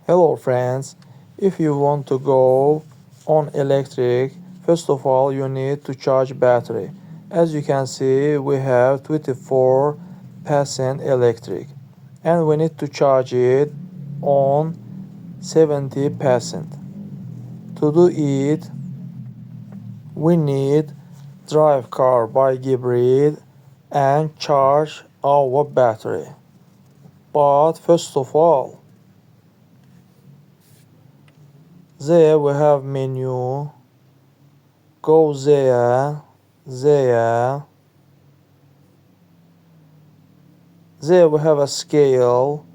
Hello friends, if you want to go on electric, first of all you need to charge battery. As you can see, we have 24% electric and we need to charge it on 70%. To do it, we need drive car by Gibrid and charge our battery. But first of all, there we have menu. Go there. There we have a scale.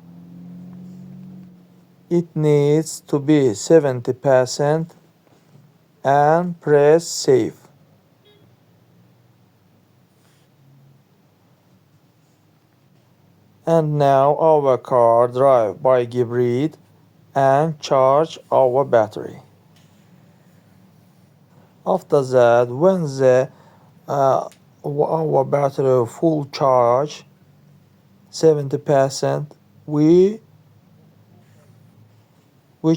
It needs to be 70% and press save. And now our car drive by Gibrid and charge our battery. After that, when our battery full charge 70%, we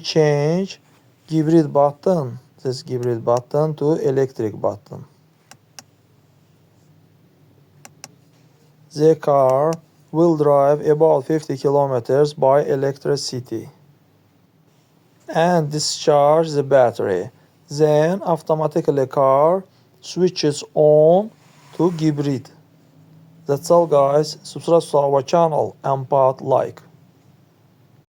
change Gibrid button, this Gibrid button, to electric button. The car will drive about 50 kilometers by electricity and discharge the battery. Then automatically car switches on to Gibrid. That's all guys. Subscribe to our channel and put like.